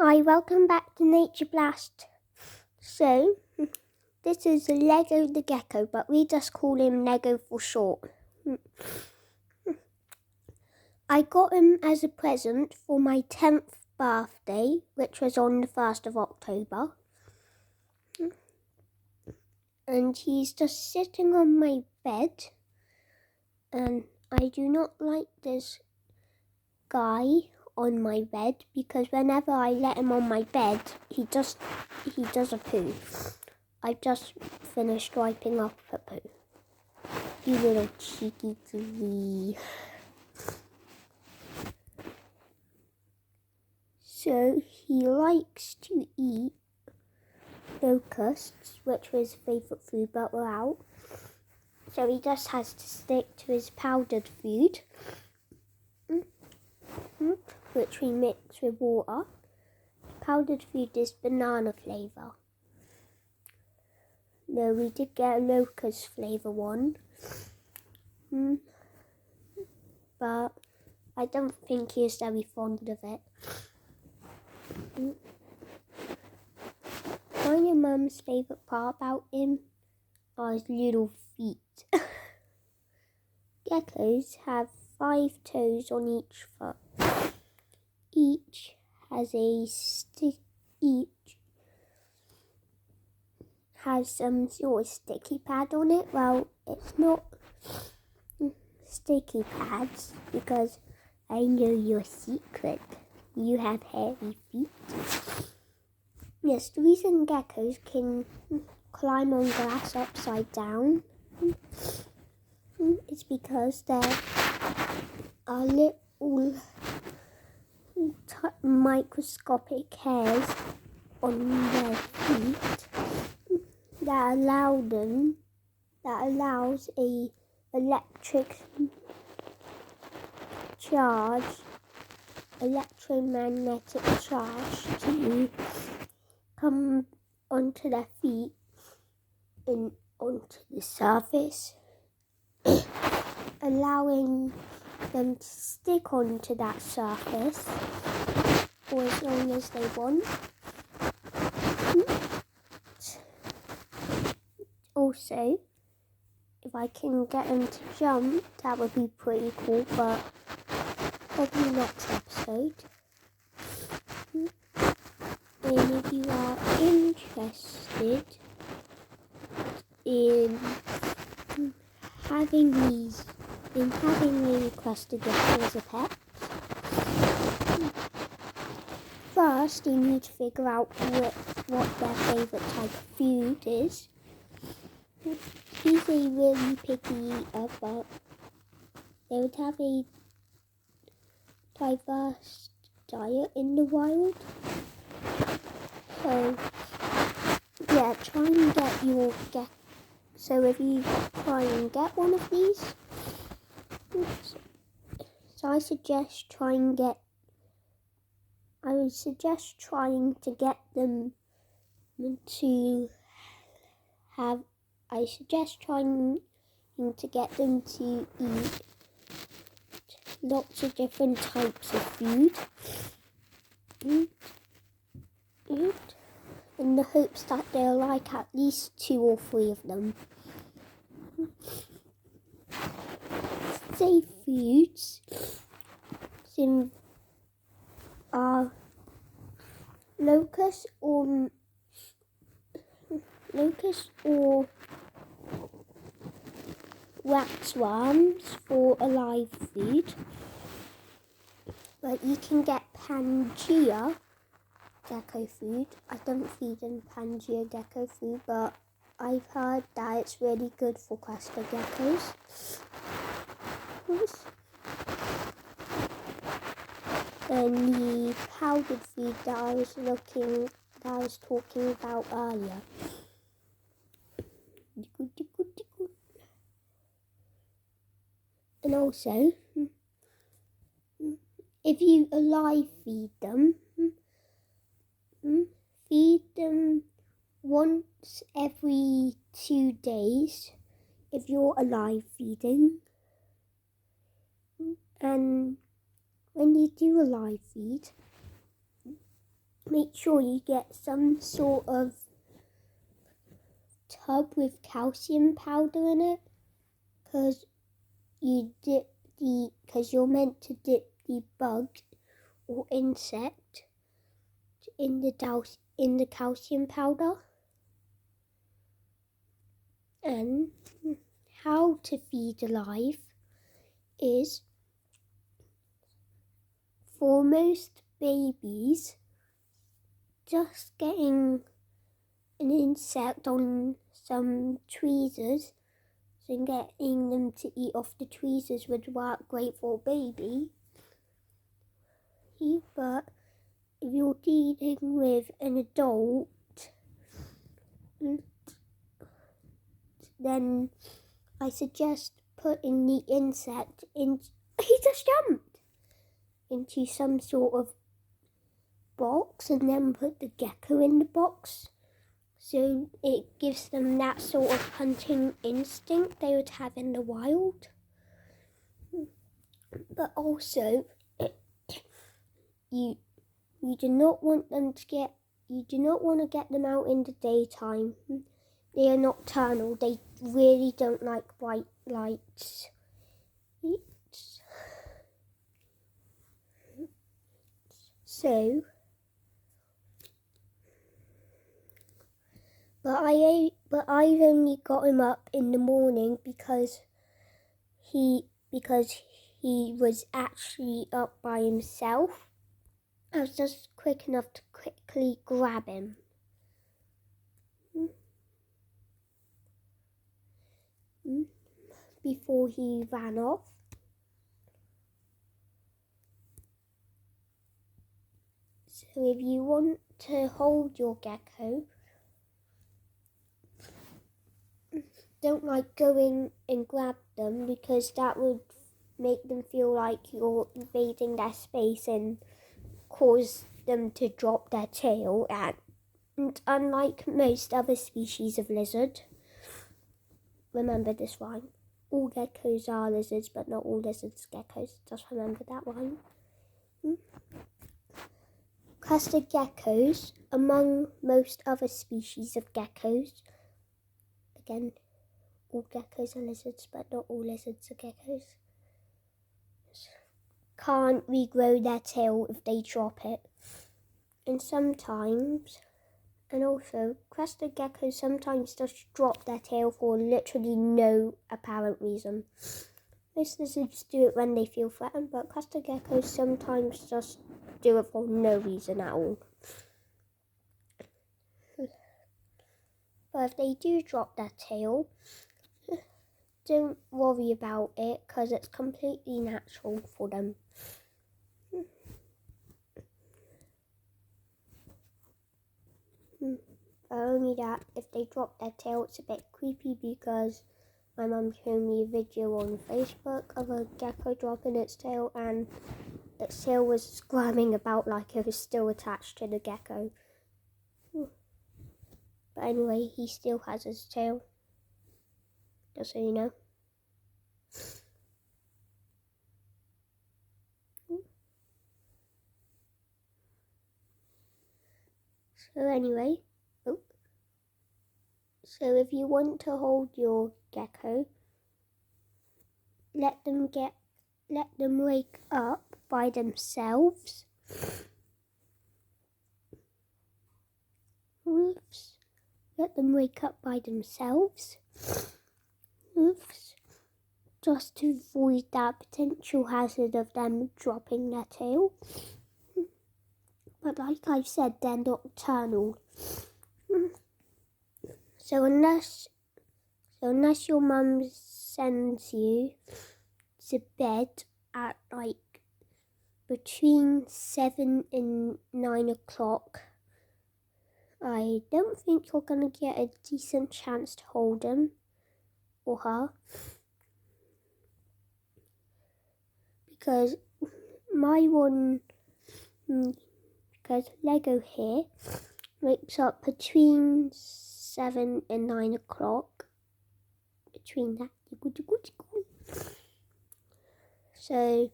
Hi, welcome back to Nature Blast. So, this is Lego the gecko, but we just call him Lego for short. I got him as a present for my 10th birthday, which was on the 1st of October. And he's just sitting on my bed. And I do not like this guy on my bed because whenever I let him on my bed, he does a poo. I've just finished wiping off a poo. You little cheeky gilly. So he likes to eat locusts, which was his favourite food, but we're out. So he just has to stick to his powdered food, which we mix with water. Powdered food is banana flavour. No, we did get a locust flavour one. But I don't think he is very fond of it. My mum's favourite part about him are his little feet. Geckos have 5 toes on each foot. Each has some sort of sticky pad on it. Well, it's not sticky pads because I know your secret. You have hairy feet. Yes, the reason geckos can climb on glass upside down is because there are little microscopic hairs on their feet that allows a electromagnetic charge to come onto their feet and onto the surface, allowing them to stick onto that surface for as long as they want. Also, if I can get them to jump, that would be pretty cool, but probably next episode. And if you are interested in having a crested gecko as a pet, first you need to figure out what their favourite type of food is. He's a really picky eater, but they would have a diverse diet in the wild. So, yeah, try and get your gecko. So if you try and get one of these, I would suggest trying to get them to eat lots of different types of food. In the hopes that they'll like at least 2 or 3 of them. Safe foods are locusts or waxworms for alive food. But you can get Pangea gecko food. I don't feed in Pangea gecko food, but I've heard that it's really good for crested geckos. And the powdered food that I was talking about earlier. And also, if you alive feed them once every 2 days if you're alive feeding. And when you do alive feed, make sure you get some sort of tub with calcium powder in it, because you're meant to dip the bug or insect in the calcium powder. And how to feed alive is, for most babies, just getting an insect on some tweezers and getting them to eat off the tweezers would work great for a baby. But if you're dealing with an adult, then I suggest putting the insect in. He just jumped into some sort of box and then put the gecko in the box, so it gives them that sort of hunting instinct they would have in the wild. But also, you do not want to get them out in the daytime. They are nocturnal. They really don't like bright lights. So, but I've only got him up in the morning because he was actually up by himself. I was just quick enough to quickly grab him. Before he ran off. So if you want to hold your gecko, don't going and grab them, because that would make them feel like you're invading their space and cause them to drop their tail. And unlike most other species of lizard, remember this rhyme, all geckos are lizards, but not all lizards are geckos. Just remember that rhyme. Crested geckos, among most other species of geckos, again, all geckos are lizards, but not all lizards are geckos, can't regrow their tail if they drop it. And also, crested geckos sometimes just drop their tail for literally no apparent reason. Most lizards do it when they feel threatened, but crested geckos sometimes just do it for no reason at all. But if they do drop their tail, don't worry about it, because it's completely natural for them. But only that, if they drop their tail, it's a bit creepy, because my mum showed me a video on Facebook of a gecko dropping its tail, and its tail was squirming about like it was still attached to the gecko. But anyway, he still has his tail, just so you know. So anyway, so if you want to hold your gecko, let them wake up by themselves. Oops. Let them wake up by themselves. Oops. Just to avoid that potential hazard of them dropping their tail. But like I said, they're nocturnal. So unless your mum sends you to bed at like between 7 and 9 o'clock, I don't think you're going to get a decent chance to hold him or her. Because because Lego here wakes up between 7 and 9 o'clock. Between that. So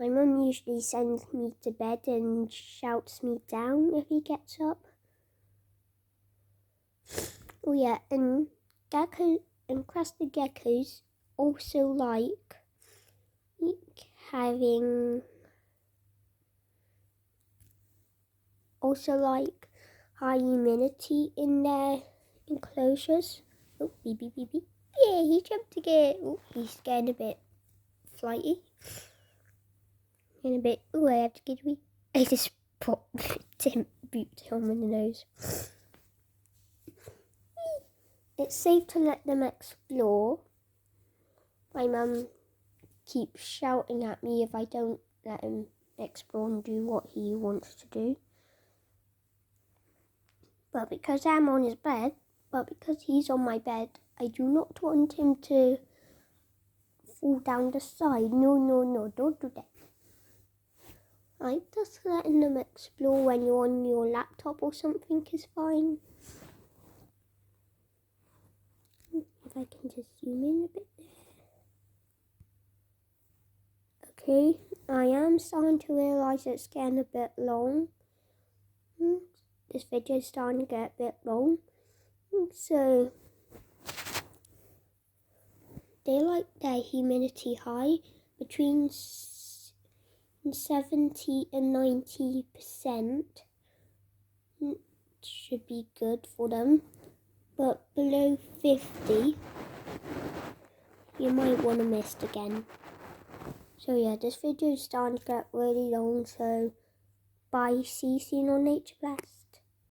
My mum usually sends me to bed and shouts me down if he gets up. Oh yeah, and gecko and crested geckos also like having high humidity in their enclosures. Oh, beep beep beep beep. Yeah, he jumped again. Oh, he's getting a bit flighty. And a bit. Oh, I have to get away. I just popped him, booped him in the nose. It's safe to let them explore. My mum keeps shouting at me if I don't let him explore and do what he wants to do. But because he's on my bed, I do not want him to fall down the side. No, don't do that. Just letting them explore when you're on your laptop or something is fine. If I can just zoom in a bit there. Okay, I am starting to realise it's getting a bit long. This video is starting to get a bit long. So, they like their humidity high, between 70 and 90%. Should be good for them. But below 50, you might want to mist again. So yeah, this video is starting to get really long, so bye, see you soon on Nature Blast.